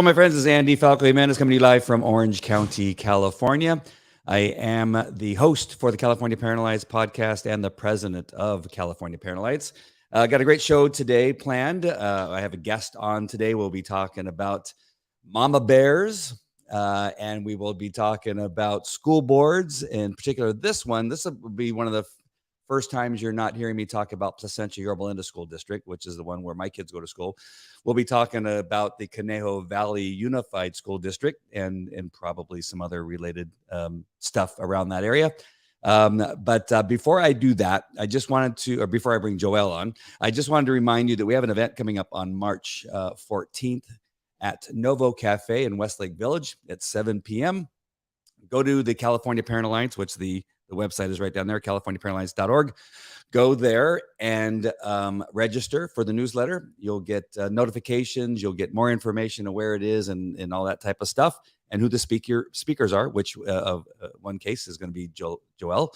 my friends. This is Andy Falco Jimenez coming to you live from Orange County, California. I am the host for the California Parent podcast and the president of California Parent. Got a great show today planned. I have a guest on today. We'll be talking about mama bears, and we will be talking about school boards. In particular, this will be one of the first times you're not hearing me talk about Placentia Yorba Linda School District, which is the one where my kids go to school. We'll be talking about the Conejo Valley Unified School District and probably some other related stuff around that area. But before I do that, before I bring Joelle on, I just wanted to remind you that we have an event coming up on March 14th at Novo Cafe in Westlake Village at 7 p.m. Go to the California Parent Alliance, which the website is right down there, californiaparentalliance.org. Go there and register for the newsletter. You'll get notifications. You'll get more information of where it is and all that type of stuff and who the speakers are, which one case is going to be Joelle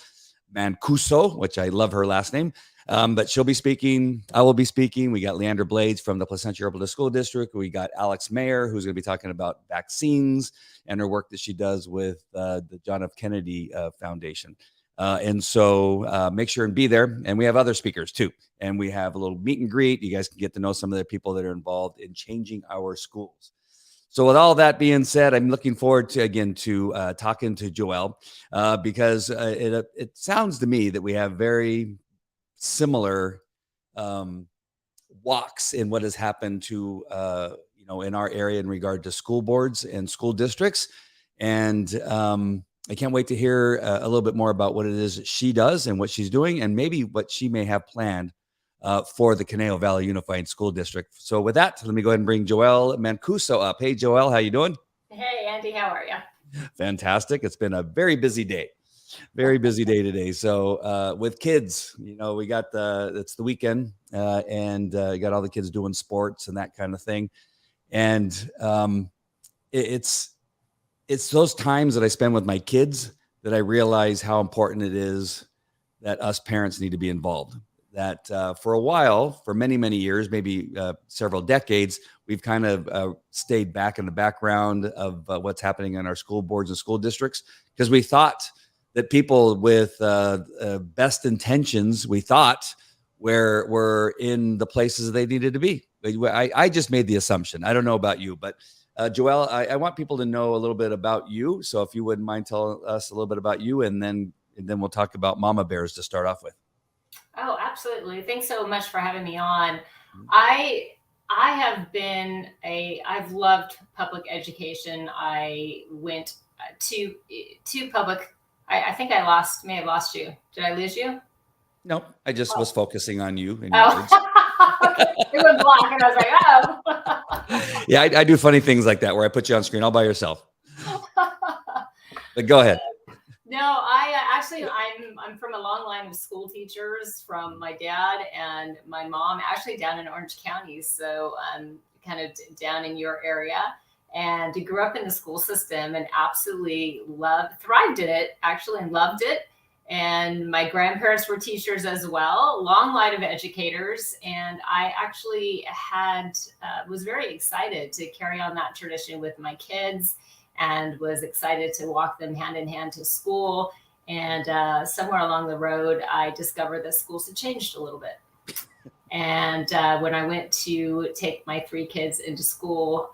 Mancuso, which I love her last name. But she'll be speaking. I will be speaking. We got Leander Blades from the Placentia Yorba Linda School District. We got Alex Mayer, who's going to be talking about vaccines and her work that she does with the John F. Kennedy Foundation. And so make sure and be there. And we have other speakers too. And we have a little meet and greet. You guys can get to know some of the people that are involved in changing our schools. So with all that being said, I'm looking forward to talking to Joelle because it sounds to me that we have very similar walks in what has happened to in our area in regard to school boards and school districts. And I can't wait to hear a little bit more about what it is she does and what she's doing and maybe what she may have planned for the Conejo Valley Unified School District. So with that, let me go ahead and bring Joelle Mancuso up. Hey, Joelle, how you doing? Hey, Andy, how are you? Fantastic. It's been a very busy day. Very busy day today. So with kids, we got it's the weekend and you got all the kids doing sports and that kind of thing. And it's those times that I spend with my kids that I realize how important it is that us parents need to be involved. That for a while, for many, many years, maybe several decades, we've kind of stayed back in the background of what's happening in our school boards and school districts because we thought that people with best intentions, were in the places they needed to be. I just made the assumption. I don't know about you, but Joelle, I want people to know a little bit about you. So if you wouldn't mind telling us a little bit about you, and then we'll talk about mama bears to start off with. Oh, absolutely. Thanks so much for having me on. I've loved public education. I went to public. I think may have lost you. Did I lose you? No, I just was focusing on you. Okay. It went black and I was like, oh. Yeah, I do funny things like that where I put you on screen all by yourself. But go ahead. No, I'm from a long line of school teachers from my dad and my mom, actually down in Orange County. So I'm kind of down in your area. And grew up in the school system and absolutely thrived in it, actually, and loved it. And my grandparents were teachers as well, long line of educators. And I actually was very excited to carry on that tradition with my kids and was excited to walk them hand in hand to school. And somewhere along the road, I discovered that schools had changed a little bit. And when I went to take my 3 kids into school,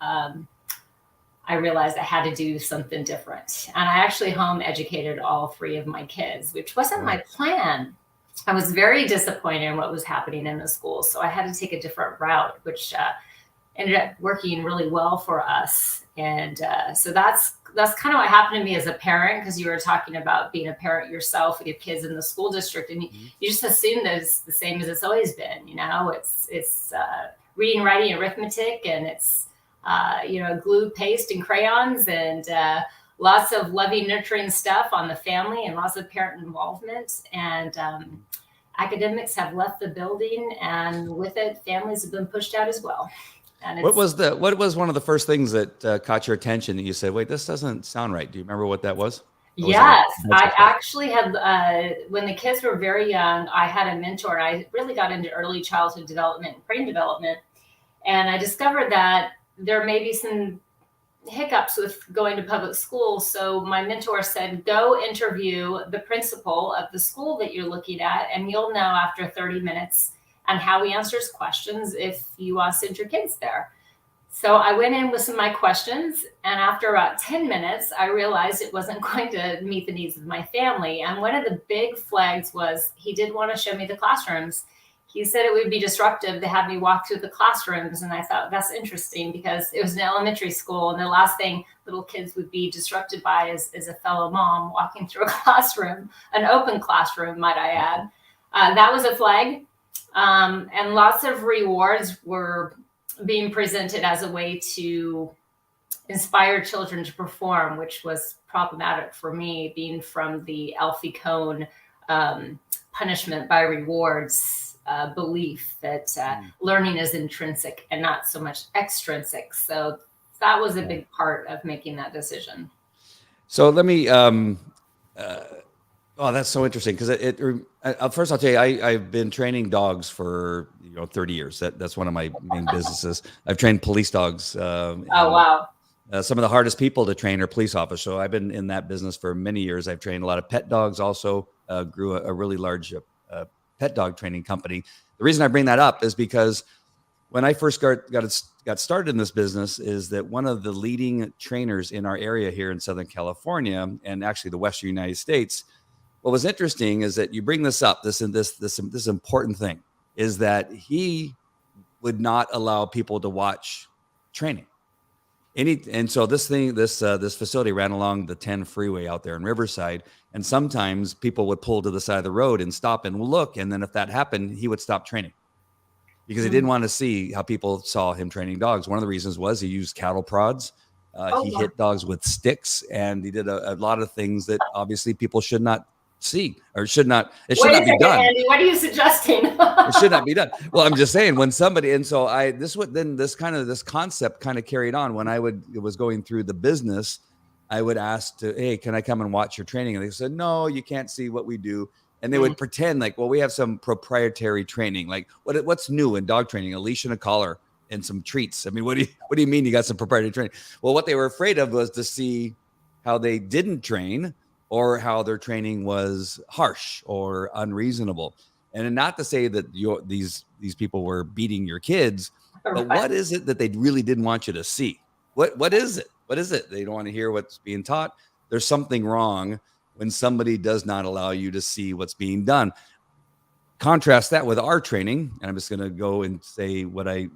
I realized I had to do something different. And I actually home educated all 3 of my kids, which wasn't my plan. I was very disappointed in what was happening in the schools. So I had to take a different route, which ended up working really well for us. And so that's kind of what happened to me as a parent, because you were talking about being a parent yourself with your kids in the school district. And you just assume that it's the same as it's always been. It's reading, writing, arithmetic, and it's glue, paste, and crayons, and lots of loving, nurturing stuff on the family, and lots of parent involvement. And academics have left the building, and with it, families have been pushed out as well. And what was one of the first things that caught your attention that you said, wait, this doesn't sound right? Do you remember what that was? Yes, I actually had, when the kids were very young, I had a mentor. I really got into early childhood development, brain development. And I discovered that there may be some hiccups with going to public school. So my mentor said, go interview the principal of the school that you're looking at, and you'll know after 30 minutes and how he answers questions if you want to send your kids there. So I went in with some of my questions, and after about 10 minutes, I realized it wasn't going to meet the needs of my family. And one of the big flags was he did want to show me the classrooms. He said it would be disruptive to have me walk through the classrooms. And I thought that's interesting because it was an elementary school. And the last thing little kids would be disrupted by is a fellow mom walking through a classroom, an open classroom, might I add. That was a flag. And lots of rewards were being presented as a way to inspire children to perform, which was problematic for me, being from the Alfie Kohn punishment by rewards belief that learning is intrinsic and not so much extrinsic. So that was a big part of making that decision. So let me, that's so interesting because first I'll tell you, I've been training dogs for 30 years. That's one of my main businesses. I've trained police dogs. Wow. Some of the hardest people to train are police officers. So I've been in that business for many years. I've trained a lot of pet dogs. Also grew a really large pet dog training company. The reason I bring that up is because when I first got started in this business is that one of the leading trainers in our area here in Southern California and actually the Western United States. What was interesting is that you bring this up, this important thing is that he would not allow people to watch training. And so this facility ran along the 10 freeway out there in Riverside. And sometimes people would pull to the side of the road and stop and look. And then if that happened, he would stop training because he didn't want to see how people saw him training dogs. One of the reasons was he used cattle prods. He hit dogs with sticks, and he did a lot of things that obviously people should not see or should not be done. Andy, what are you suggesting? It should not be done. Well, I'm just saying when somebody, and so this concept kind of carried on when it was going through the business. I would ask hey, can I come and watch your training? And they said, no, you can't see what we do. And they would pretend like, well, we have some proprietary training. Like what's new in dog training? A leash and a collar and some treats. I mean, what do you mean you got some proprietary training? Well, what they were afraid of was to see how they didn't train or how their training was harsh or unreasonable. And not to say that these people were beating your kids, but what is it that they really didn't want you to see? What is it? What is it? They don't want to hear what's being taught. There's something wrong when somebody does not allow you to see what's being done. Contrast that with our training, and I'm just going to go and say what I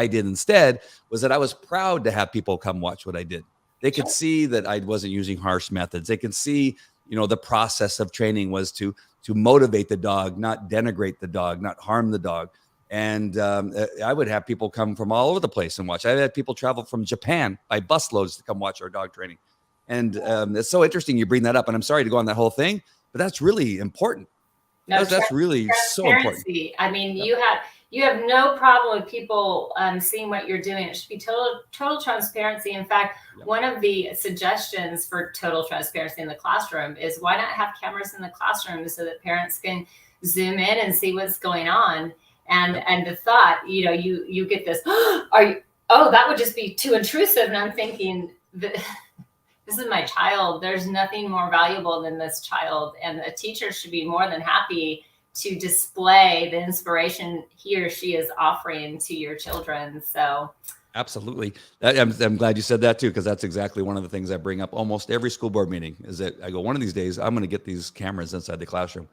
did instead was that I was proud to have people come watch what I did. They could see that I wasn't using harsh methods. They could see, the process of training was to motivate the dog, not denigrate the dog, not harm the dog. And I would have people come from all over the place and watch. I had people travel from Japan by busloads to come watch our dog training. And it's so interesting you bring that up. And I'm sorry to go on that whole thing, but that's really important. No, that's really so important. I mean, you have no problem with people seeing what you're doing. It should be total transparency. In fact, one of the suggestions for total transparency in the classroom is why not have cameras in the classroom so that parents can zoom in and see what's going on. And the thought, you get this, that would just be too intrusive. And I'm thinking that this is my child. There's nothing more valuable than this child. And a teacher should be more than happy to display the inspiration he or she is offering to your children. So absolutely. I'm glad you said that too, because that's exactly one of the things I bring up almost every school board meeting is that I go, one of these days, I'm going to get these cameras inside the classroom.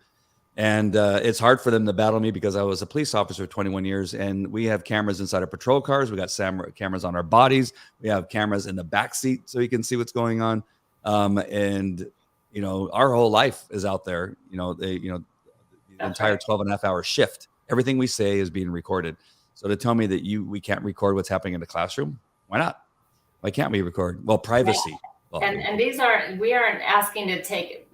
And it's hard for them to battle me because I was a police officer for 21 years, and we have cameras inside our patrol cars. We got cameras on our bodies. We have cameras in the back seat so you can see what's going on. And our whole life is out there. The entire 12.5-hour shift. Everything we say is being recorded. So to tell me that we can't record what's happening in the classroom, why not? Why can't we record? Well, privacy. Well, and we aren't asking to take.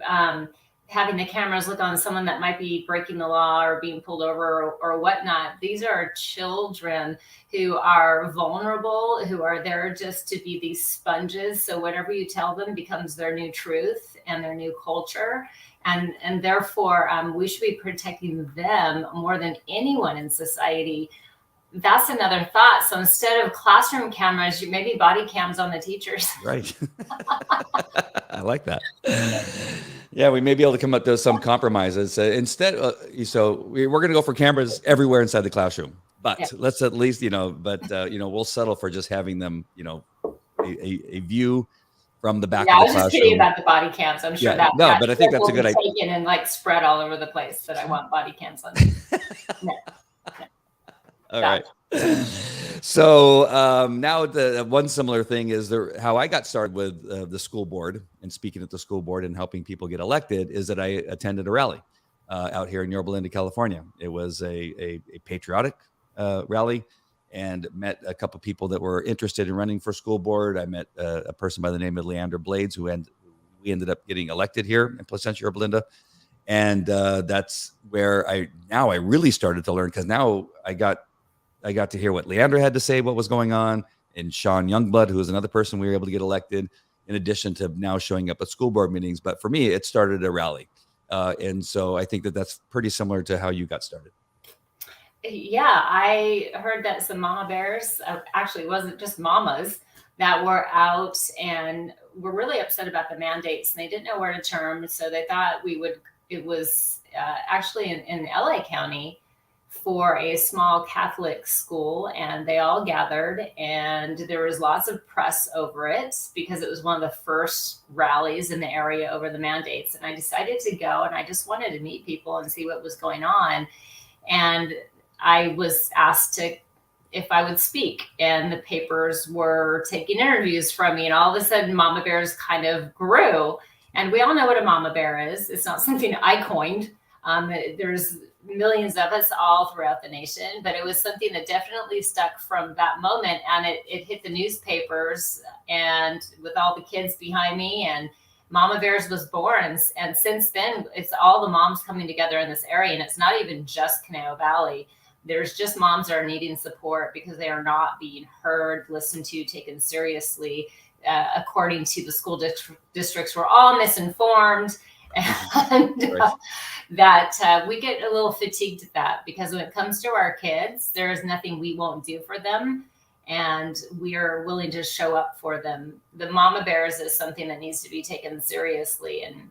Having the cameras look on someone that might be breaking the law or being pulled over or whatnot. These are children who are vulnerable, who are there just to be these sponges. So whatever you tell them becomes their new truth and their new culture. And therefore, we should be protecting them more than anyone in society. that's another thought. So instead of classroom cameras, maybe body cams on the teachers. Right. I like that. Yeah, we may be able to come up to some compromises. Instead, so we're going to go for cameras everywhere inside the classroom. But Yeah. let's at least, we'll settle for just having them, a view from the back of the I was classroom. just kidding about the body cams. I'm sure that but I think that's a good idea. Taken and like spread all over the place that I want body cams on. No. All right. So now the one similar thing is how I got started with the school board and speaking at the school board and helping people get elected is that I attended a rally out here in Yorba Linda, California. It was a patriotic rally and met a couple of people that were interested in running for school board. I met a person by the name of Leander Blades, we ended up getting elected here in Placentia, Yorba Linda. And that's where I really started to learn, because now I got to hear what Leander had to say, what was going on, and Sean Youngblood, who was another person we were able to get elected, in addition to now showing up at school board meetings. But for me, it started a rally. And so I think that's pretty similar to how you got started. Yeah, I heard that some mama bears, actually it wasn't just mamas, that were out and were really upset about the mandates, and they didn't know where to turn. So they thought it was actually in LA County for a small Catholic school, and they all gathered, and there was lots of press over it because it was one of the first rallies in the area over the mandates. And I decided to go, and I just wanted to meet people and see what was going on. And I was asked if I would speak, and the papers were taking interviews from me, and all of a sudden mama bears kind of grew. And we all know what a mama bear is. It's not something I coined. There's millions of us all throughout the nation, but it was something that definitely stuck from that moment, and it hit the newspapers, and with all the kids behind me, and Mama Bears was born. And since then, it's all the moms coming together in this area, and it's not even just Conejo Valley. There's just moms that are needing support because they are not being heard, listened to, taken seriously. According to the school districts, we're all misinformed. And that we get a little fatigued at that, because when it comes to our kids, there is nothing we won't do for them, and we are willing to show up for them. The mama bears is something that needs to be taken seriously, and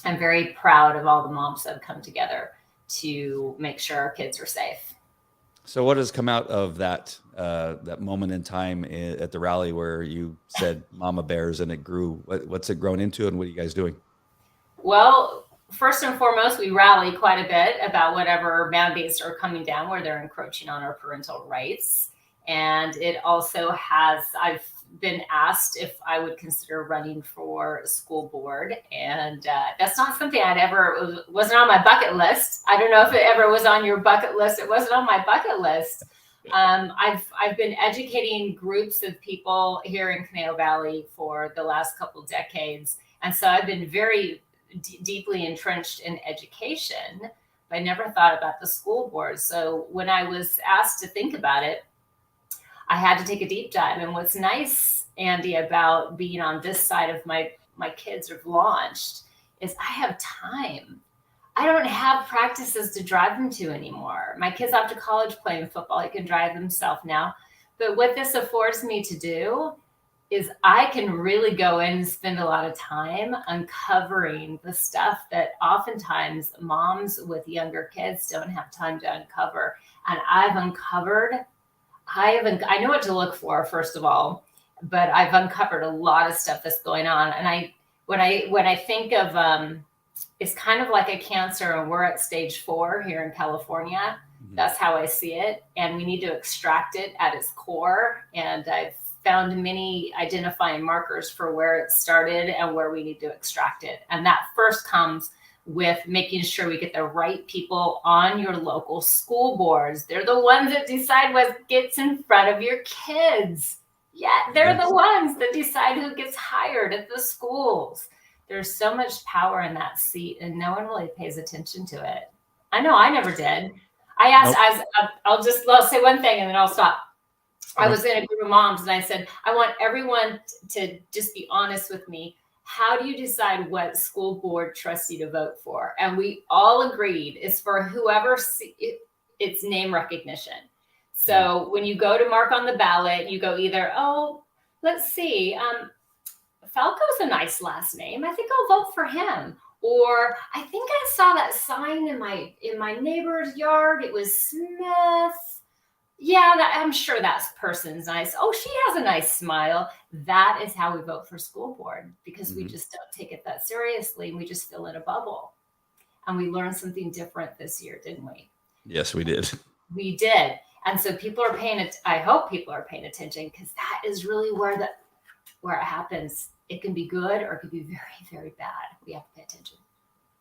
I'm very proud of all the moms that have come together to make sure our kids are safe. So what has come out of that moment in time at the rally where you said mama bears and it grew? What's it grown into, and what are you guys doing? Well, first and foremost, we rally quite a bit about whatever mandates are coming down where they're encroaching on our parental rights. And it also I've been asked if I would consider running for school board. And that's not something wasn't on my bucket list. I don't know if it ever was on your bucket list. It wasn't on my bucket list. I've been educating groups of people here in Conejo Valley for the last couple decades. And so I've been very deeply entrenched in education, but I never thought about the school board. So when I was asked to think about it, I had to take a deep dive. And what's nice, Andy, about being on this side of my kids have launched is I have time. I don't have practices to drive them to anymore. My kids off to college playing football. He can drive himself now. But what this affords me to do is I can really go in and spend a lot of time uncovering the stuff that oftentimes moms with younger kids don't have time to uncover. And I know what to look for, first of all, but I've uncovered a lot of stuff that's going on. And when I think of, it's kind of like a cancer, and we're at stage 4 here in California. Mm-hmm. That's how I see it. And we need to extract it at its core. And I've found many identifying markers for where it started and where we need to extract it. And that first comes with making sure we get the right people on your local school boards. They're the ones that decide what gets in front of your kids. Yeah, they're the ones that decide who gets hired at the schools. There's so much power in that seat, and no one really pays attention to it. I know I never did. I asked, I'll say one thing and then I'll stop. I was in a group of moms and I said, I want everyone to just be honest with me. How do you decide what school board trustee to vote for? And we all agreed it's for whoever it's name recognition. So when you go to mark on the ballot, you go either, oh, let's see, Falco's a nice last name. I think I'll vote for him. Or I think I saw that sign in my neighbor's yard. It was Smith. Yeah, I'm sure that person's nice. Oh, she has a nice smile. That is how we vote for school board, because we just don't take it that seriously. And we just fill in a bubble. And we learned something different this year, didn't we? Yes, we did. We did. And so people are paying it. I hope people are paying attention, because that is really where it happens. It can be good or it can be very, very bad. We have to pay attention.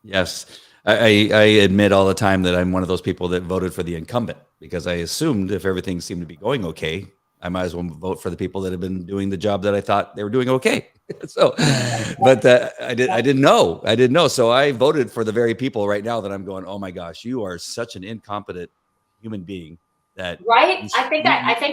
Yes. I admit all the time that I'm one of those people that voted for the incumbent, because I assumed if everything seemed to be going okay, I might as well vote for the people that have been doing the job that I thought they were doing okay. So, but I didn't know. So I voted for the very people right now that I'm going, oh my gosh, you are such an incompetent human being. That right. I think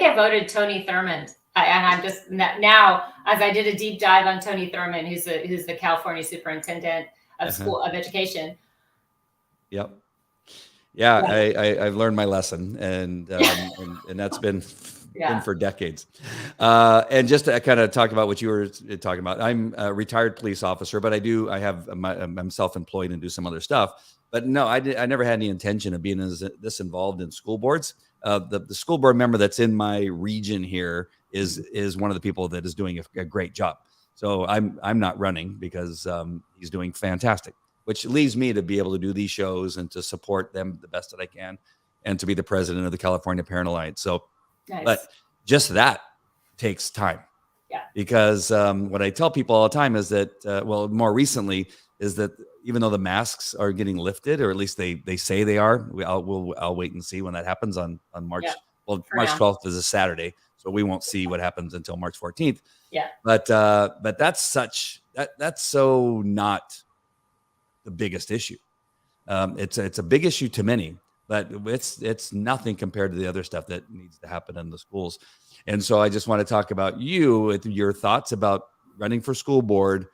I voted Tony Thurmond. And I'm just now, as I did a deep dive on Tony Thurmond, who's the California superintendent of school of education. Yep. Yeah, I've learned my lesson, and that's been for decades. And just to kind of talk about what you were talking about, I'm a retired police officer, but I'm self-employed and do some other stuff. But no, I never had any intention of being this involved in school boards. The school board member that's in my region here is one of the people that is doing a great job. So I'm not running because he's doing fantastic, which leaves me to be able to do these shows and to support them the best that I can, and to be the president of the California Parent Alliance. So, nice. But just that takes time. Yeah. Because what I tell people all the time is that, more recently, is that even though the masks are getting lifted, or at least they say they are, I'll wait and see when that happens on March. Yeah. Well, March 12th is a Saturday, so we won't see what happens until March 14th. Yeah. But that's so not the biggest issue. It's a big issue to many, but it's nothing compared to the other stuff that needs to happen in the schools. And so I just want to talk about your thoughts about running for school board.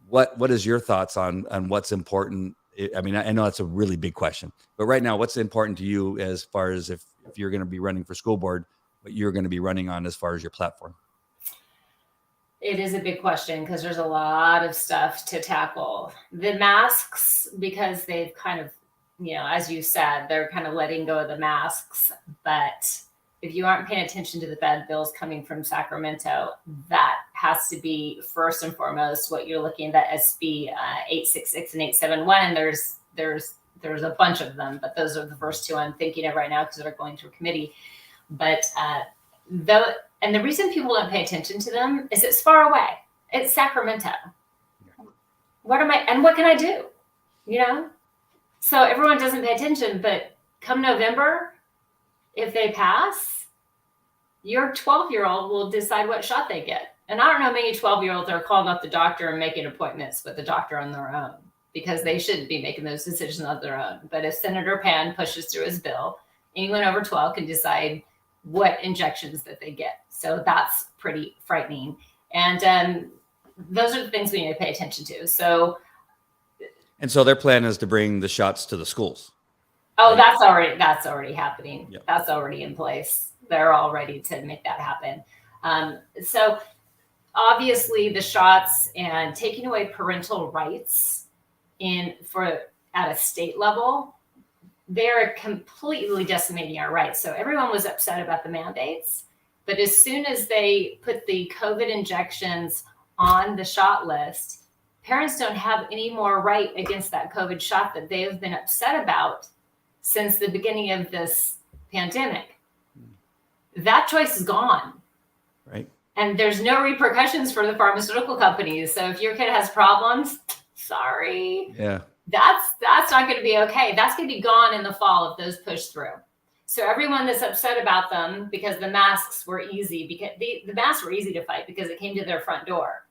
What is your thoughts on what's important? I mean, I know that's a really big question, but right now, what's important to you as far as if you're going to be running for school board, what you're going to be running on as far as your platform? It is a big question, because there's a lot of stuff to tackle. The masks, because they've kind of, as you said, they're kind of letting go of the masks. But if you aren't paying attention to the bad bills coming from Sacramento, that has to be first and foremost what you're looking at, SB 866 and 871. And there's a bunch of them, but those are the first two I'm thinking of right now, because they're going through committee. But and the reason people don't pay attention to them is it's far away. It's Sacramento. What can I do? So everyone doesn't pay attention, but come November, if they pass, your 12-year-old will decide what shot they get. And I don't know many 12-year-olds are calling up the doctor and making appointments with the doctor on their own, because they shouldn't be making those decisions on their own. But if Senator Pan pushes through his bill, anyone over 12 can decide what injections that they get. So that's pretty frightening. And those are the things we need to pay attention to. So their plan is to bring the shots to the schools. Oh, right? That's already happening. Yep. That's already in place. They're all ready to make that happen. So obviously the shots and taking away parental rights at a state level, they're completely decimating our rights. So everyone was upset about the mandates, but as soon as they put the COVID injections on the shot list, parents don't have any more right against that COVID shot that they have been upset about since the beginning of this pandemic. That choice is gone. Right. And there's no repercussions for the pharmaceutical companies. So if your kid has problems, sorry. Yeah. That's not going to be okay. That's going to be gone in the fall if those push through. So everyone that's upset about them because the masks were easy, because the masks were easy to fight because it came to their front door.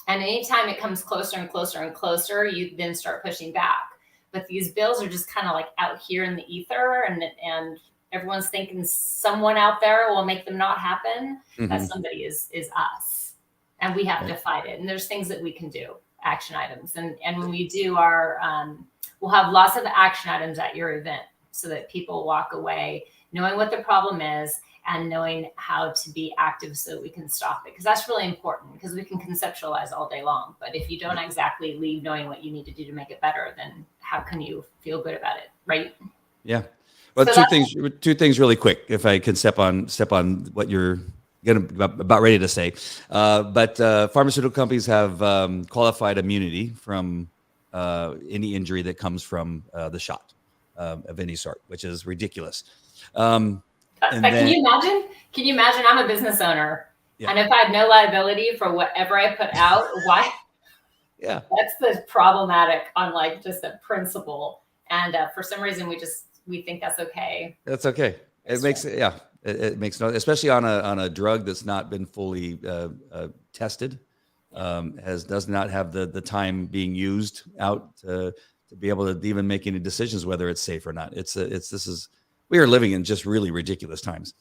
And anytime it comes closer and closer and closer, you then start pushing back. But these bills are just kind of like out here in the ether, and everyone's thinking someone out there will make them not happen. Mm-hmm. That somebody is us, and we have to fight it. And there's things that we can do, action items. And when we do we'll have lots of action items at your event so that people walk away knowing what the problem is and knowing how to be active so we can stop it. Because that's really important, because we can conceptualize all day long. But if you don't exactly leave knowing what you need to do to make it better, then how can you feel good about it, right? Yeah. Well, So two things really quick, if I can step on what you're about ready to say. But pharmaceutical companies have qualified immunity from any injury that comes from the shot of any sort, which is ridiculous. But can you imagine? Can you imagine? I'm a business owner, and if I had no liability for whatever I put out, why? Yeah, that's the problematic on like just a principle. And for some reason, we think that's okay. That's okay. It makes no, especially on a drug that's not been fully tested, does not have the time being used out to be able to even make any decisions whether it's safe or not. We are living in just really ridiculous times.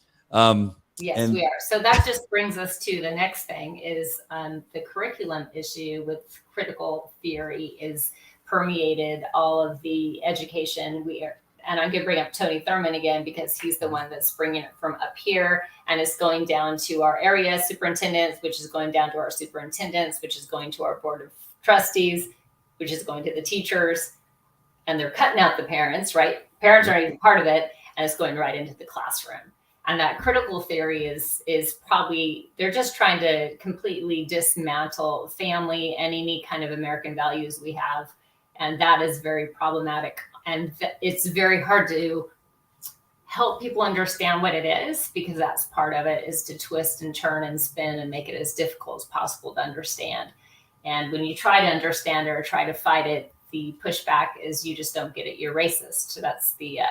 Yes, we are. So that just brings us to the next thing is the curriculum issue with critical theory is permeated all of the education. And I'm going to bring up Tony Thurman again, because he's the one that's bringing it from up here, and it's going down to our area superintendents, which is going down to our superintendents, which is going to our board of trustees, which is going to the teachers, and they're cutting out the parents, right? Parents are even part of it, and it's going right into the classroom. And that critical theory is probably, they're just trying to completely dismantle family and any kind of American values we have. And that is very problematic. And it's very hard to help people understand what it is, because that's part of it, is to twist and turn and spin and make it as difficult as possible to understand. And when you try to understand it or try to fight it, the pushback is you just don't get it, you're racist. So that's the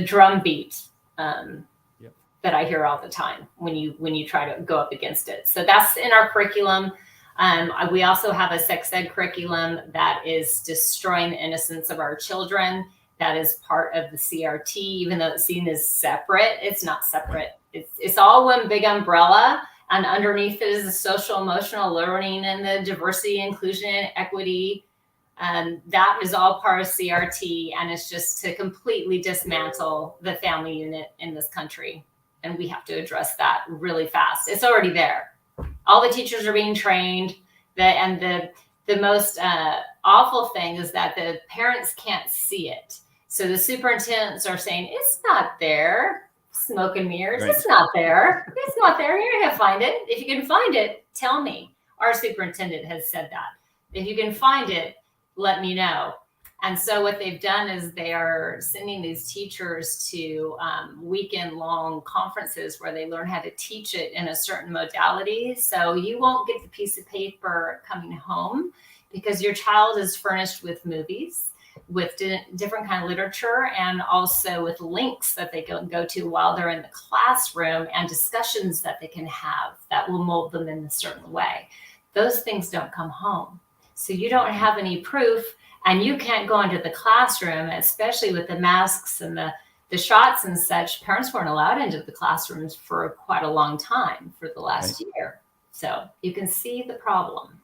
drum beat that I hear all the time when you try to go up against it. So that's in our curriculum. We also have a sex ed curriculum that is destroying the innocence of our children. That is part of the CRT, even though it's seen as separate. It's not separate. It's all one big umbrella, and underneath it is the social emotional learning and the diversity, inclusion, and equity. That is all part of CRT, and it's just to completely dismantle the family unit in this country. And we have to address that really fast. It's already there. All the teachers are being trained. The most awful thing is that the parents can't see it. So the superintendents are saying, it's not there. Smoke and mirrors. Right. It's not there. It's not there. You're going to find it. If you can find it, tell me. Our superintendent has said that. If you can find it, let me know. And so what they've done is they are sending these teachers to weekend-long conferences where they learn how to teach it in a certain modality. So you won't get the piece of paper coming home, because your child is furnished with movies, with different kind of literature, and also with links that they can go to while they're in the classroom, and discussions that they can have that will mold them in a certain way. Those things don't come home. So you don't have any proof. And you can't go into the classroom, especially with the masks and the shots and such. Parents weren't allowed into the classrooms for quite a long time, for the last year. So you can see the problem.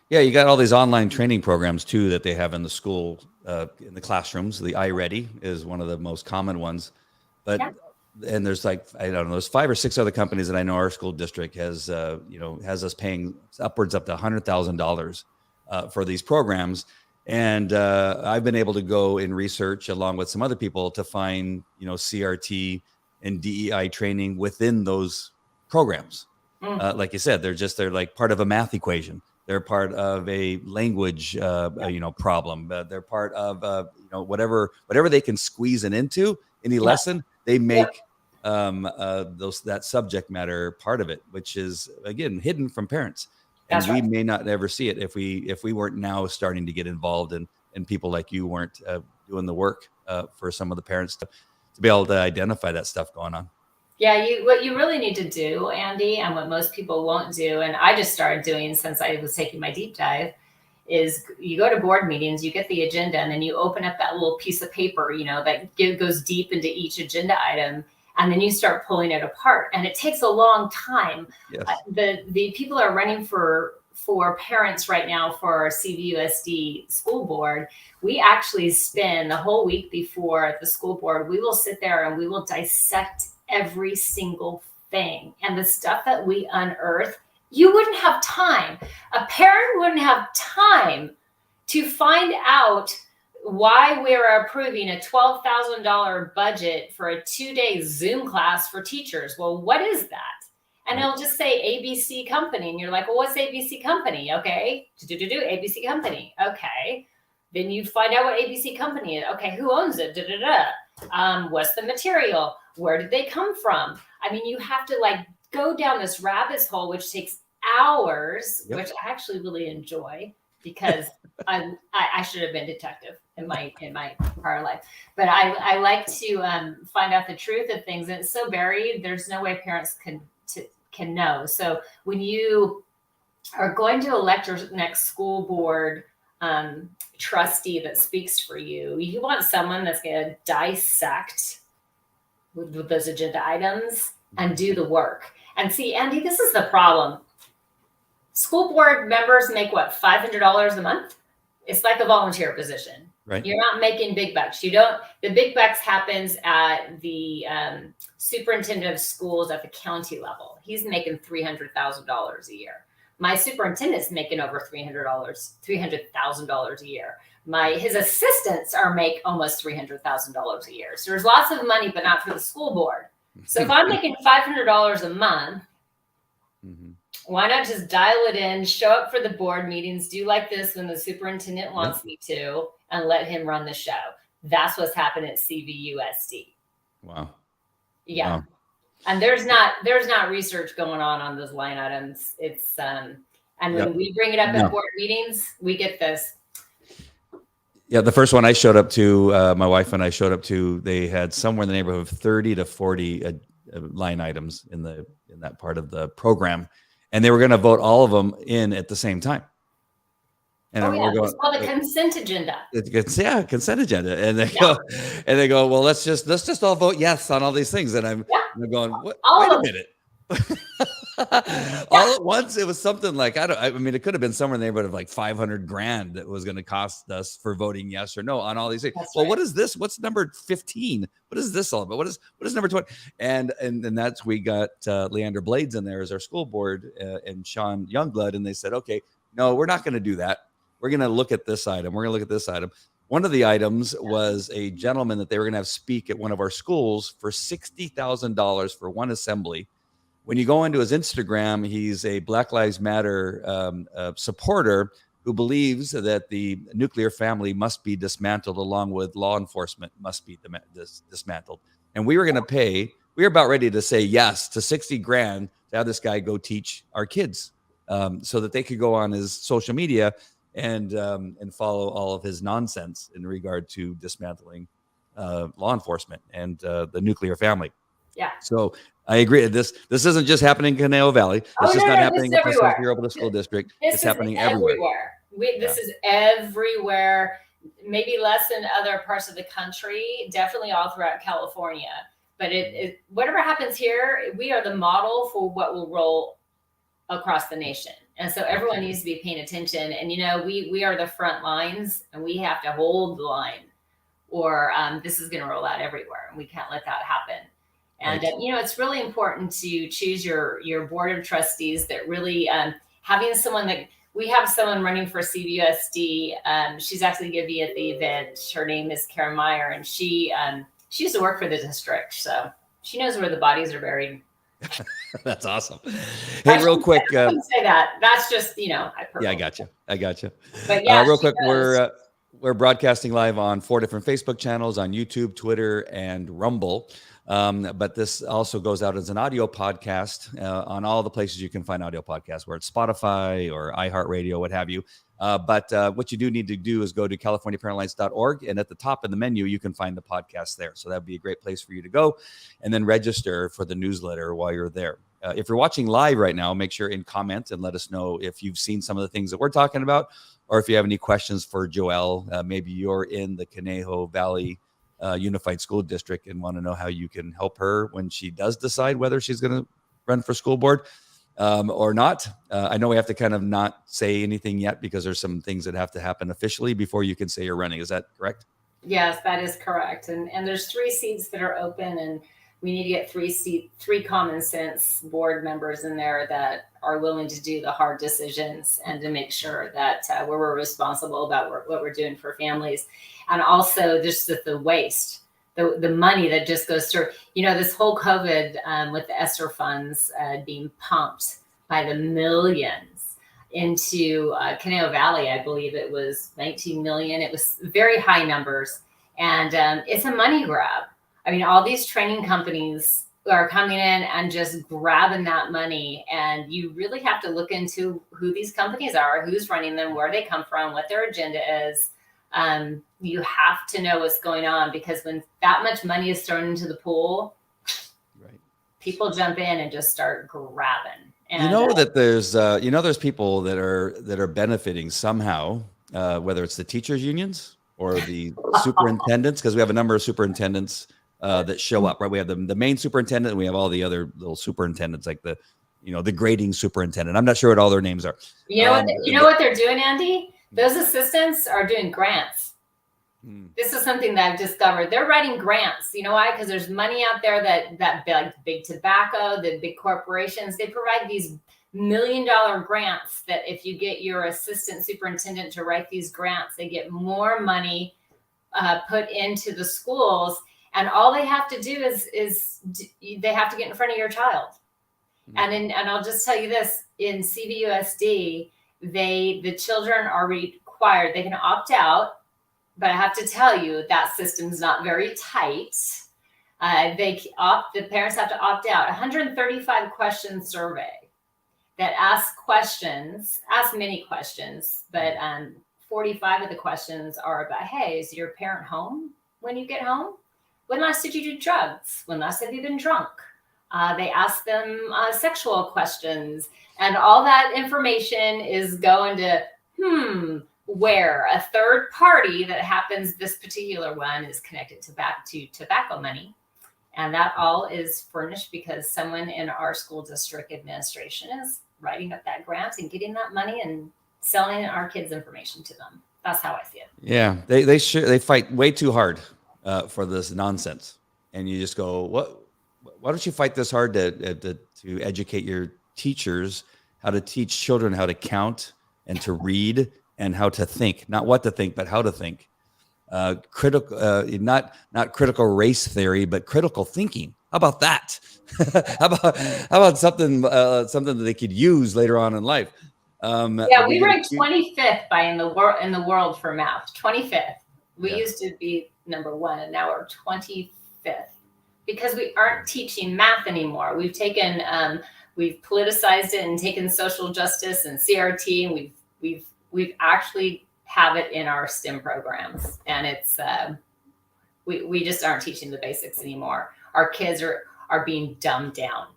Yeah, you got all these online training programs too that they have in the school, in the classrooms. The iReady is one of the most common ones. But and there's like, I don't know, there's 5 or 6 other companies that I know our school district has, has us paying upwards up to $100,000 for these programs. And I've been able to go and research along with some other people to find, CRT and DEI training within those programs. Like you said, they're like part of a math equation. They're part of a language, problem. They're part of, whatever they can squeeze it into any lesson, they make that subject matter part of it, which is, again, hidden from parents. And we may not ever see it if we weren't now starting to get involved, and people like you weren't doing the work for some of the parents to be able to identify that stuff going on. Yeah, what you really need to do, Andy, and what most people won't do, and I just started doing since I was taking my deep dive, is you go to board meetings, you get the agenda, and then you open up that little piece of paper, that goes deep into each agenda item. And then you start pulling it apart, and it takes a long time. Yes. The people are running for for parents right now for our CVUSD school board, we actually spend the whole week before the school board. We will sit there and we will dissect every single thing. And the stuff that we unearth, you wouldn't have time. A parent wouldn't have time to find out why we're approving a $12,000 budget for a 2-day Zoom class for teachers. Well, what is that? And it'll just say ABC Company. And you're like, well, what's ABC Company? Okay. ABC Company. Okay. Then you find out what ABC Company is. Okay. Who owns it? What's the material? Where did they come from? I mean, you have to like go down this rabbit hole, which takes hours, which I actually really enjoy because I should have been detective in my prior life. But I like to find out the truth of things. And it's so buried. There's no way parents can know. So when you are going to elect your next school board trustee that speaks for you, you want someone that's going to dissect with those agenda items and do the work. And see, Andy, this is the problem. School board members make what, $500 a month? It's like a volunteer position. Right. You're not making big bucks. The big bucks happens at the superintendent of schools at the county level. He's making $300,000 a year. My superintendent's making over $300,000 a year. His assistants make almost $300,000 a year. So there's lots of money, but not for the school board. So if I'm making $500 a month, why not just dial it in, show up for the board meetings, do like this when the superintendent wants me to, and let him run the show. That's what's happened at CVUSD. Wow. Yeah. Wow. And there's not research going on those line items. It's and when we bring it up at board meetings, we get this. Yeah, the first one I showed up to, my wife and I showed up to, they had somewhere in the neighborhood of 30 to 40 line items in that part of the program. And they were going to vote all of them in at the same time. And we're going, it's called the consent agenda. Consent agenda. And they go, well, let's just all vote yes on all these things. And I'm going, what? Wait a minute. All at once, it was something like, I mean, it could have been somewhere in the neighborhood of like $500,000 that was going to cost us for voting yes or no on all these things. That's What is this? What's number 15? What is this all about? What is number 20? And that's, we got Leander Blades in there as our school board and Sean Youngblood. And they said, okay, no, we're not going to do that. We're going to look at this item. We're going to look at this item. One of the items was a gentleman that they were going to have speak at one of our schools for $60,000 for one assembly. When you go into his Instagram, he's a Black Lives Matter supporter who believes that the nuclear family must be dismantled along with law enforcement must be dismantled. And we were about ready to say yes to $60,000 to have this guy go teach our kids so that they could go on his social media and follow all of his nonsense in regard to dismantling law enforcement and the nuclear family. Yeah. So I agree. This isn't just happening in Conejo Valley. It's just not happening in the San School District. It's happening everywhere. This is everywhere. Maybe less in other parts of the country. Definitely all throughout California. But whatever happens here, we are the model for what will roll across the nation. And so everyone needs to be paying attention. And we are the front lines, and we have to hold the line, or this is going to roll out everywhere, and we can't let that happen. And, it's really important to choose your board of trustees that really having someone that we have someone running for CVUSD. She's actually going to be at the event. Her name is Karen Meyer, and she used to work for the district. So she knows where the bodies are buried. That's awesome. Hey, real quick. I wouldn't say that. That's just, I got you. But yeah, real quick, we're broadcasting live on 4 different Facebook channels, on YouTube, Twitter, and Rumble. But this also goes out as an audio podcast on all the places you can find audio podcasts, where it's Spotify or iHeartRadio, what have you. But what you do need to do is go to CaliforniaParentAlliance.org, and at the top of the menu, you can find the podcast there. So that'd be a great place for you to go, and then register for the newsletter while you're there. If you're watching live right now, make sure and comment and let us know if you've seen some of the things that we're talking about, or if you have any questions for Joelle. Maybe you're in the Conejo Valley Unified School District and want to know how you can help her when she does decide whether she's going to run for school board. or not. I know we have to kind of not say anything yet because there's some things that have to happen officially before you can say you're running. Is that correct? Yes, that is correct. And there's 3 seats that are open, and we need to get 3 common sense board members in there that are willing to do the hard decisions and to make sure that we're responsible about what we're doing for families. And also just the waste, the money that just goes through, this whole COVID with the ESSER funds being pumped by the millions into Caneo Valley. I believe it was 19 million. It was very high numbers. And it's a money grab. I mean, all these training companies are coming in and just grabbing that money. And you really have to look into who these companies are, who's running them, where they come from, what their agenda is. You have to know what's going on, because when that much money is thrown into the pool, right, people jump in and just start grabbing. And, that there's people that are benefiting somehow, whether it's the teachers unions or the superintendents, because we have a number of superintendents that show up, right? We have the main superintendent, and we have all the other little superintendents, like the grading superintendent. I'm not sure what all their names are. What they're doing, Andy? Those assistants are doing grants. This is something that I've discovered. They're writing grants. You know why? Because there's money out there that like big tobacco, the big corporations, they provide these $1 million grants that if you get your assistant superintendent to write these grants, they get more money put into the schools. And all they have to do is they have to get in front of your child. And I'll just tell you this, in CVUSD, the children are required, they can opt out, but I have to tell you that system's not very tight. The parents have to opt out. 135 question survey that asks many questions, but 45 of the questions are about, hey, is your parent home when you get home? When last did you do drugs? When last have you been drunk? They ask them sexual questions, and all that information is going to, where a third party that happens, this particular one is connected to tobacco money. And that all is furnished because someone in our school district administration is writing up that grant and getting that money and selling our kids' information to them. That's how I see it. Yeah, they fight way too hard for this nonsense, and you just go, what? Why don't you fight this hard to educate your teachers how to teach children how to count and to read and how to think, not what to think, but how to think. Critical, not critical race theory, but critical thinking. How about that? how about something that they could use later on in life? We ranked 25th in the world for math. 25th. We used to be number 1, and now we're 25th because we aren't teaching math anymore. We've taken, we've politicized it and taken social justice and CRT, and we've actually have it in our STEM programs, and it's we just aren't teaching the basics anymore. Our kids are being dumbed down,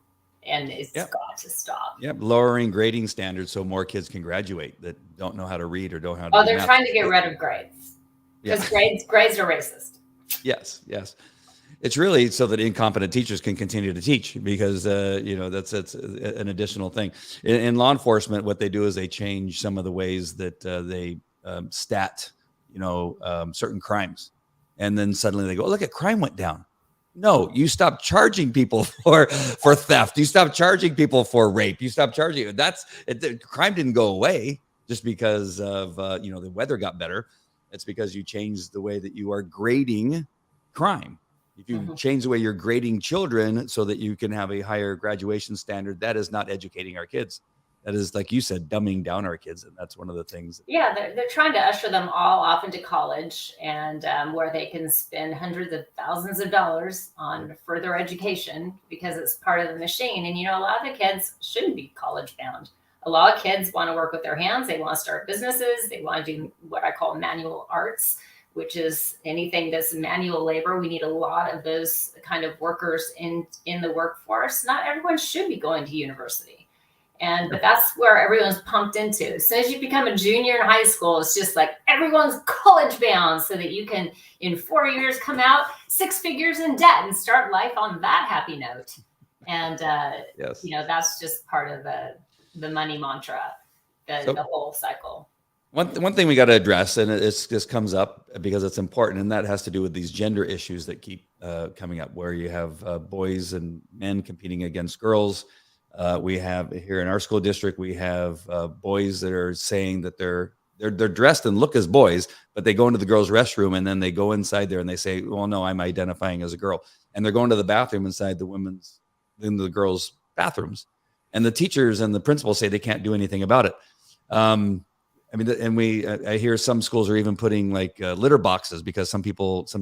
and it's got to stop. Yep, lowering grading standards so more kids can graduate that don't know how to read or don't know how to. Oh, they're trying to get rid of grades because grades are racist. Yes. It's really so that incompetent teachers can continue to teach, because that's an additional thing. In law enforcement, what they do is they change some of the ways that they stat, certain crimes, and then suddenly they go, "Look at crime went down." No, you stop charging people for theft. You stop charging people for rape. You stop charging. Crime didn't go away just because of the weather got better. It's because you changed the way that you are grading crime. If you change the way you're grading children so that you can have a higher graduation standard, that is not educating our kids. That is, like you said, dumbing down our kids. And that's one of the things. Yeah, they're trying to usher them all off into college, and where they can spend hundreds of thousands of dollars on further education because it's part of the machine. And, a lot of the kids shouldn't be college bound. A lot of kids want to work with their hands. They want to start businesses. They want to do what I call manual arts, which is anything that's manual labor. We need a lot of those kind of workers in the workforce. Not everyone should be going to university. But that's where everyone's pumped into. As soon as you become a junior in high school, it's just like everyone's college bound so that you can, in 4 years, come out 6 figures in debt and start life on that happy note. And, Yes. that's just part of the money mantra, the whole cycle. One thing we got to address, and this comes up because it's important, and that has to do with these gender issues that keep coming up, where you have boys and men competing against girls. We have here in our school district, we have boys that are saying that they're dressed and look as boys, but they go into the girls' restroom and then they go inside there and they say, "Well, no, I'm identifying as a girl," and they're going to the bathroom inside in the girls' bathrooms, and the teachers and the principals say they can't do anything about it. I mean, and I hear some schools are even putting like litter boxes because some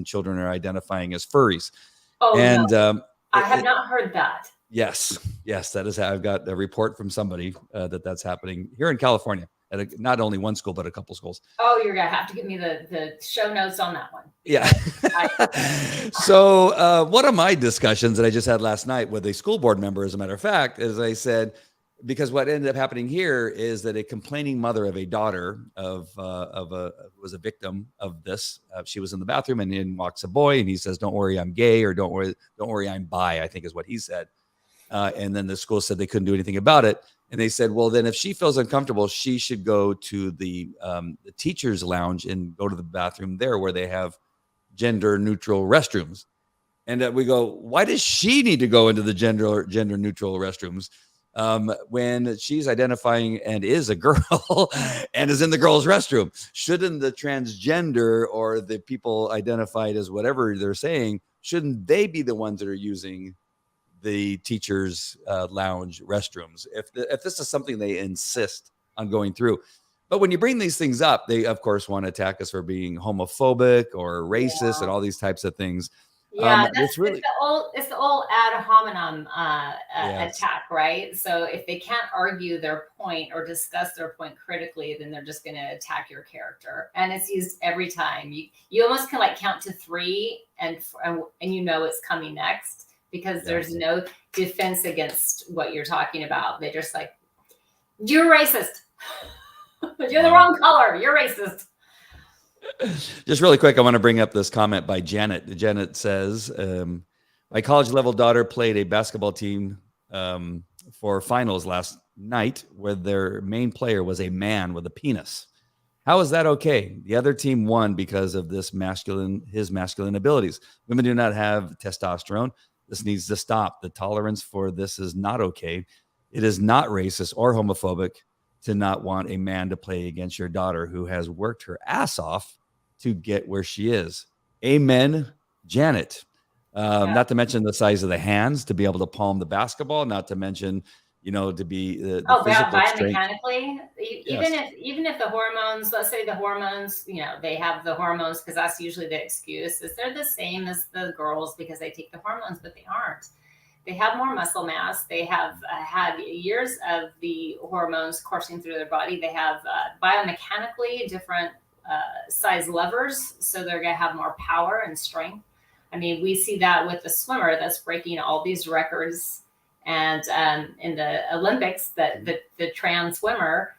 children are identifying as furries. Oh, And no. I have not heard that. Yes, that is. I've got a report from somebody that's happening here in California at not only one school but a couple schools. Oh, you're gonna have to give me the show notes on that one. Yeah. So one of my discussions that I just had last night with a school board member, as a matter of fact, is I said, because what ended up happening here is that a complaining mother of a daughter who was a victim of this, she was in the bathroom and in walks a boy and he says, "Don't worry, I'm gay," or don't worry, I'm bi," I think is what he said. And then the school said they couldn't do anything about it. And they said, well, then if she feels uncomfortable, she should go to the teacher's lounge and go to the bathroom there where they have gender neutral restrooms. And we go, why does she need to go into the gender neutral restrooms when she's identifying and is a girl and is in the girls' restroom? Shouldn't the transgender or the people identified as whatever they're saying, shouldn't they be the ones that are using the teachers' lounge restrooms if this is something they insist on going through? But when you bring these things up, they of course want to attack us for being homophobic or racist and all these types of things. Yeah, it's the old ad hominem attack, right? So if they can't argue their point or discuss their point critically, then they're just going to attack your character, and it's used every time. You almost can like count to 3, and it's coming next, because there's no defense against what you're talking about. They just like, "You're racist. You're the wrong color. You're racist." Just really quick, I want to bring up this comment by Janet. Janet says, my college level daughter played a basketball team for finals last night where their main player was a man with a penis. How is that okay? The other team won because of his masculine abilities. Women do not have testosterone. This needs to stop. The tolerance for this is not okay. It is not racist or homophobic to not want a man to play against your daughter who has worked her ass off to get where she is. Amen, Janet. Not to mention the size of the hands to be able to palm the basketball, not to mention, to be the physical strength. Biomechanically, even if the hormones, let's say the hormones, they have the hormones, because that's usually the excuse, is they're the same as the girls because they take the hormones, but they aren't. They have more muscle mass. They have had years of the hormones coursing through their body. They have biomechanically different size levers, so they're going to have more power and strength. I mean, we see that with the swimmer that's breaking all these records, and in the Olympics, the trans swimmer,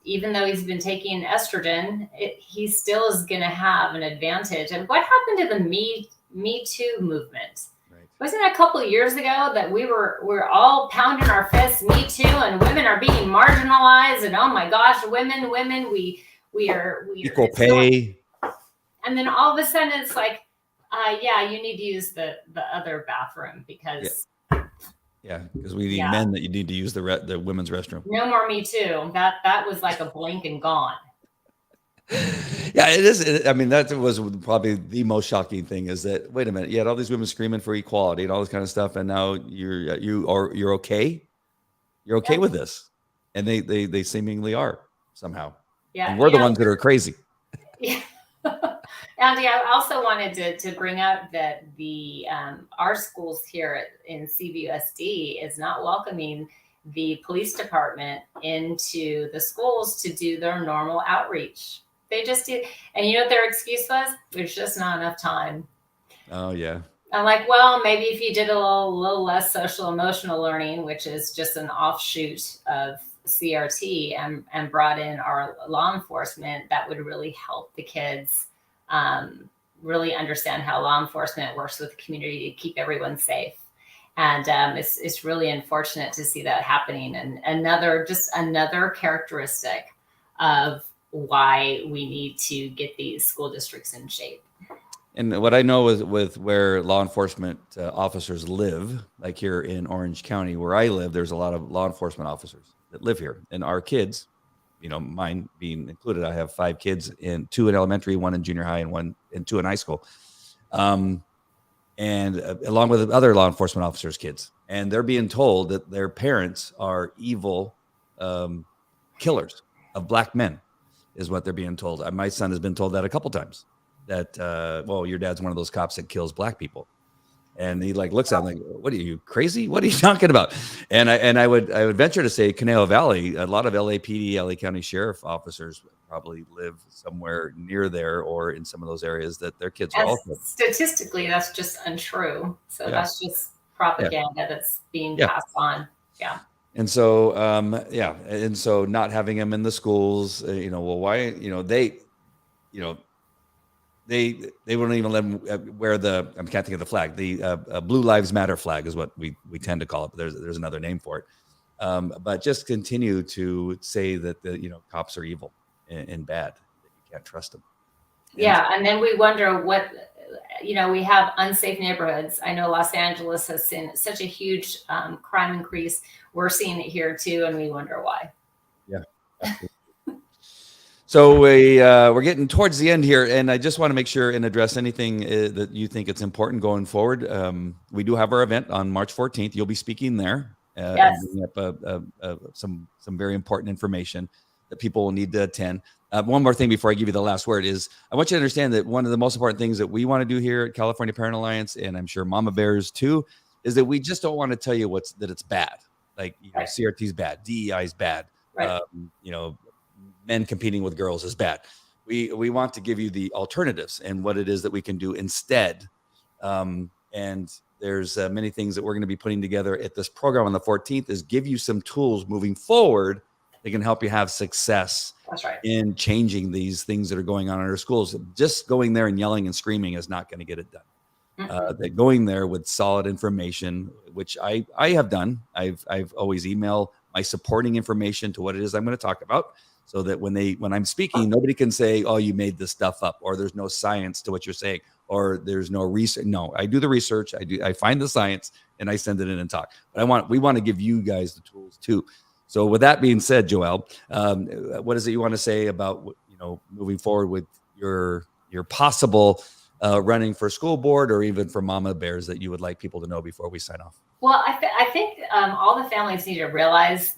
even though he's been taking estrogen, he still is going to have an advantage. And what happened to the Me Too movement? Wasn't it a couple of years ago that we're all pounding our fists, Me Too, and women are being marginalized, and oh my gosh, women, we are equal pay. And then all of a sudden it's like, you need to use the other bathroom because because we need men that you need to use the women's restroom. No more Me Too. That was like a blink and gone. Yeah, it is. I mean, that was probably the most shocking thing, is that, wait a minute, you had all these women screaming for equality and all this kind of stuff, and now you're okay. You're okay with this, and they seemingly are somehow. Yeah, and we're the ones that are crazy. Yeah. Andy, I also wanted to bring up that the our schools here in CVUSD is not welcoming the police department into the schools to do their normal outreach. They just do. And you know what their excuse was? There's just not enough time. Oh, yeah. I'm like, well, maybe if you did a little less social emotional learning, which is just an offshoot of CRT, and brought in our law enforcement, that would really help the kids really understand how law enforcement works with the community to keep everyone safe. And it's really unfortunate to see that happening. And another characteristic of why we need to get these school districts in shape. And what I know is with where law enforcement officers live, like here in Orange County, where I live, there's a lot of law enforcement officers that live here. And our kids, mine being included, I have 5 kids, two in elementary, 1 in junior high, and 2 in high school. And along with other law enforcement officers' kids. And they're being told that their parents are evil killers of black men, is what they're being told. My son has been told that a couple times. That your dad's one of those cops that kills black people, and he looks at him like, what are you, crazy? What are you talking about? And I would venture to say Conejo Valley, a lot of LAPD, LA County Sheriff officers probably live somewhere near there or in some of those areas that their kids are also. Statistically, that's just untrue. So that's just propaganda that's being passed on. Yeah. And so, and so not having them in the schools, why, they wouldn't even let them wear I can't think of the flag. The Blue Lives Matter flag is what we tend to call it. But there's another name for it. But just continue to say that the cops are evil and bad, that you can't trust them. And then we wonder what, we have unsafe neighborhoods. I know Los Angeles has seen such a huge crime increase. We're seeing it here too, and we wonder why. Yeah. Absolutely. So we're getting towards the end here, and I just want to make sure and address anything that you think it's important going forward. We do have our event on March 14th. You'll be speaking there. Yes. And bringing up some very important information that people will need to attend. One more thing before I give you the last word is I want you to understand that one of the most important things that we want to do here at California Parent Alliance, and I'm sure Mama Bears too, is that we just don't want to tell you that it's bad. Like, CRT is bad, DEI is bad, right. Men competing with girls is bad. We want to give you the alternatives and what it is that we can do instead. And there's many things that we're going to be putting together at this program on the 14th is give you some tools moving forward that can help you have success. That's right. In changing these things that are going on in our schools. Just going there and yelling and screaming is not going to get it done. Mm-hmm. That going there with solid information, which I have done. I've always emailed my supporting information to what it is I'm going to talk about, so that when I'm speaking, nobody can say, "Oh, you made this stuff up," or "There's no science to what you're saying," or "There's no research." No, I do the research. I find the science and I send it in and talk. But we want to give you guys the tools too. So with that being said, Joelle, what is it you want to say about moving forward with your possible running for school board or even for Mama Bears that you would like people to know before we sign off? Well, I think all the families need to realize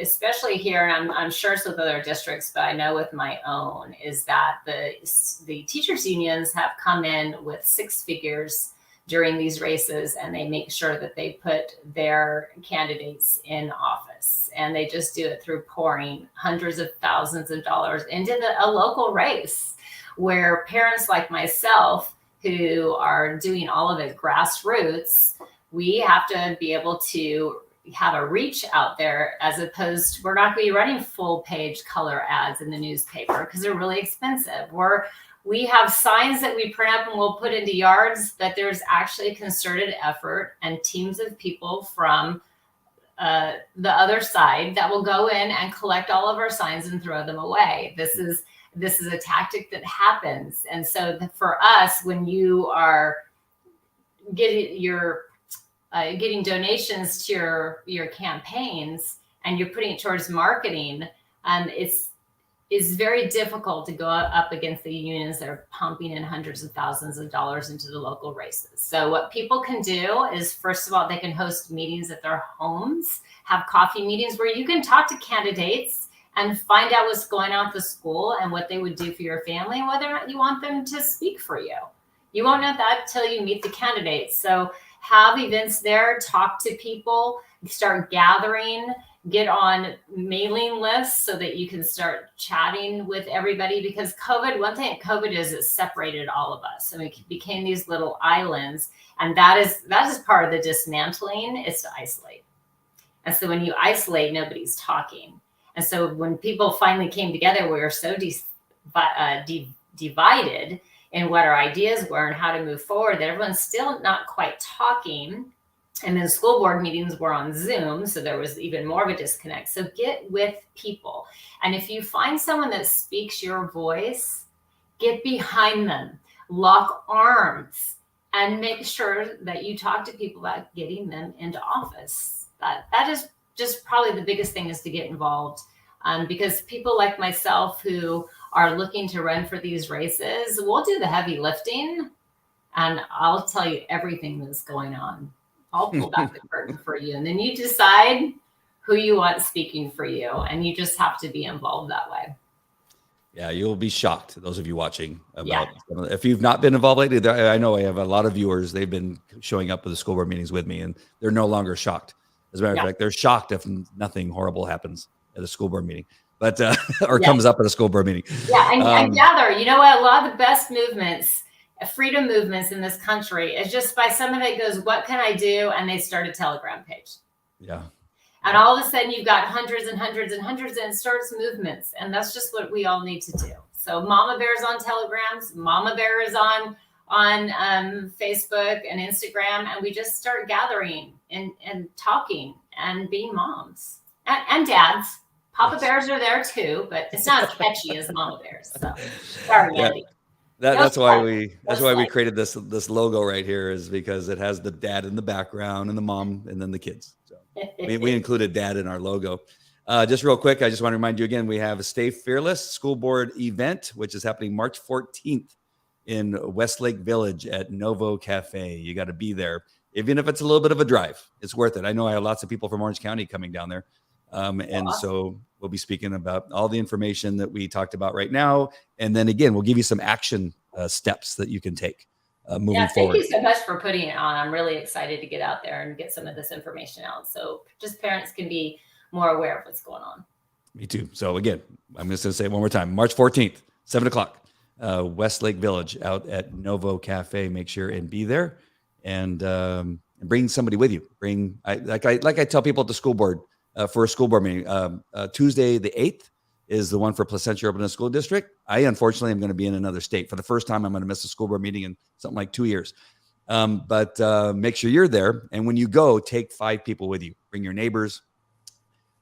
especially here, and I'm sure it's with other districts, but I know with my own, is that the teachers unions have come in with 6 figures during these races, and they make sure that they put their candidates in office, and they just do it through pouring hundreds of thousands of dollars into a local race, where parents like myself who are doing all of it grassroots, we have to be able to have a reach out there, as opposed to, we're not going to be running full page color ads in the newspaper because they're really expensive. We have signs that we print up and we'll put into yards, that there's actually a concerted effort and teams of people from the other side that will go in and collect all of our signs and throw them away. This is a tactic that happens. And so for us, when you are getting donations to your campaigns and you're putting it towards marketing, it's very difficult to go up against the unions that are pumping in hundreds of thousands of dollars into the local races. So what people can do is, first of all, they can host meetings at their homes, have coffee meetings where you can talk to candidates and find out what's going on at the school and what they would do for your family and whether or not you want them to speak for you. You won't know that till you meet the candidates. So have events there, talk to people, start gathering, get on mailing lists so that you can start chatting with everybody, because one thing COVID is, it separated all of us. And we became these little islands. And that is part of the dismantling, is to isolate. And so when you isolate, nobody's talking. And so when people finally came together, we were so divided. and what our ideas were and how to move forward, that everyone's still not quite talking. And then school board meetings were on Zoom, so there was even more of a disconnect. So get with people. And if you find someone that speaks your voice, get behind them, lock arms, and make sure that you talk to people about getting them into office. That is just probably the biggest thing, is to get involved. Because people like myself who are looking to run for these races, we'll do the heavy lifting, and I'll tell you everything that's going on. I'll pull back the curtain for you, and then you decide who you want speaking for you, and you just have to be involved that way. Yeah, you'll be shocked, those of you watching, about if you've not been involved lately. I know I have a lot of viewers. They've been showing up at the school board meetings with me, and they're no longer shocked. As a matter of fact, they're shocked if nothing horrible happens at a school board meeting, but or comes up at a school board meeting. Yeah, and gather. You know what? A lot of the best movements, freedom movements in this country, is just by someone that goes, "What can I do?" and they start a Telegram page. Yeah. And all of a sudden, you've got hundreds and hundreds and hundreds, and it starts movements. And that's just what we all need to do. So Mama Bear's on Telegrams, Mama Bear is on Facebook and Instagram, and we just start gathering and talking and being moms and dads. Papa Bears are there too, but it's not as catchy as Mama Bears. So sorry, Andy. That's why we created this logo right here, is because it has the dad in the background and the mom and then the kids. So we included dad in our logo. Just real quick, I just want to remind you again, we have a Stay Fearless School Board event, which is happening March 14th in Westlake Village at Novo Cafe. You got to be there. Even if it's a little bit of a drive, it's worth it. I know I have lots of people from Orange County coming down there. So we'll be speaking about all the information that we talked about right now. And then again, we'll give you some action steps that you can take moving forward. Thank you so much for putting it on. I'm really excited to get out there and get some of this information out, so just parents can be more aware of what's going on. Me too. So again, I'm just going to say it one more time, March 14th, 7:00, Westlake Village out at Novo Cafe. Make sure and be there, and bring somebody with you. Like I tell people at the school board, for a school board meeting, Tuesday the 8th is the one for Placentia Urban School District. I unfortunately am going to be in another state. For the first time, I'm going to miss a school board meeting in something like 2 years. But make sure you're there. And when you go, take 5 people with you. Bring your neighbors.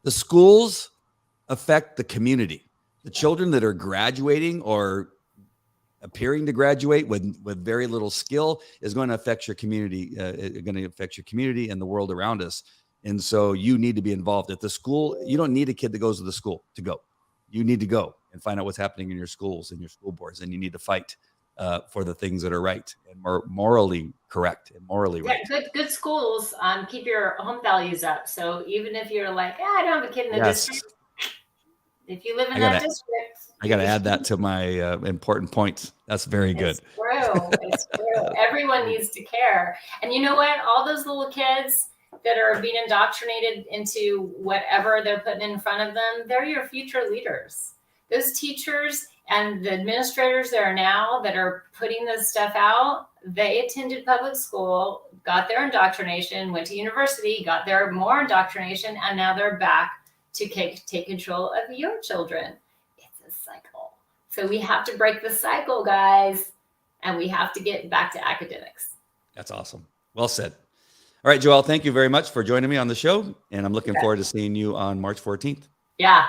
The schools affect the community. The children that are graduating or appearing to graduate with very little skill is going to affect your community. Going to affect your community and the world around us. And so you need to be involved at the school. You don't need a kid that goes to the school to go. You need to go and find out what's happening in your schools and your school boards. And you need to fight for the things that are right and morally correct and morally right. Good schools keep your home values up. So even if you're like, I don't have a kid in the district, if you live in that district, I got to add that to my important points. That's very good. It's true. Everyone needs to care. And you know what? All those little kids that are being indoctrinated into whatever they're putting in front of them, they're your future leaders. Those teachers and the administrators that are now that are putting this stuff out, they attended public school, got their indoctrination, went to university, got their more indoctrination, and now they're back to take control of your children. It's a cycle. So we have to break the cycle, guys, and we have to get back to academics. That's awesome. Well said. All right, Joelle, thank you very much for joining me on the show, and I'm looking forward to seeing you on March 14th. Yeah.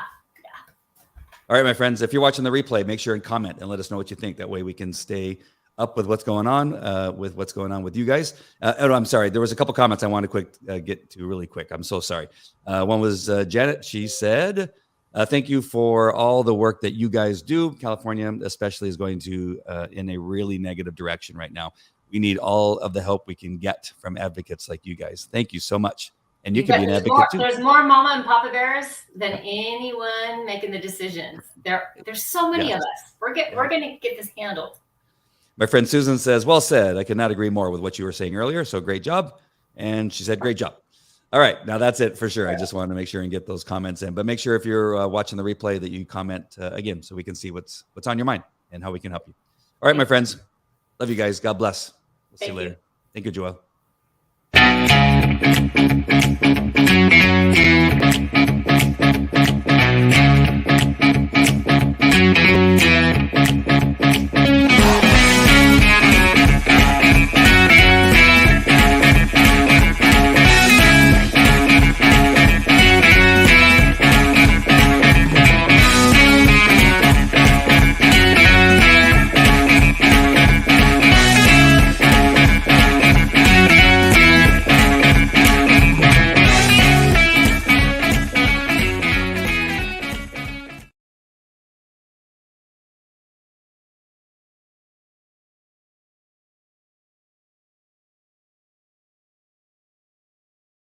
All right, my friends, if you're watching the replay, make sure and comment and let us know what you think. That way we can stay up with what's going on with you guys. I'm sorry. There was a couple comments I want to get to really quick. I'm so sorry. One was Janet. She said, thank you for all the work that you guys do. California especially is going to in a really negative direction right now. We need all of the help we can get from advocates like you guys. Thank you so much. And you can be an advocate too. There's more Mama and Papa Bears than anyone making the decisions. There's so many of us. We're going to get this handled. My friend Susan says, well said. I could not agree more with what you were saying earlier. So great job. And she said, great job. All right. Now that's it for sure. I just wanted to make sure and get those comments in. But make sure if you're watching the replay that you comment again so we can see what's on your mind and how we can help you. All right, my friends. Love you guys. God bless. We'll see you later. Thank you, Joelle.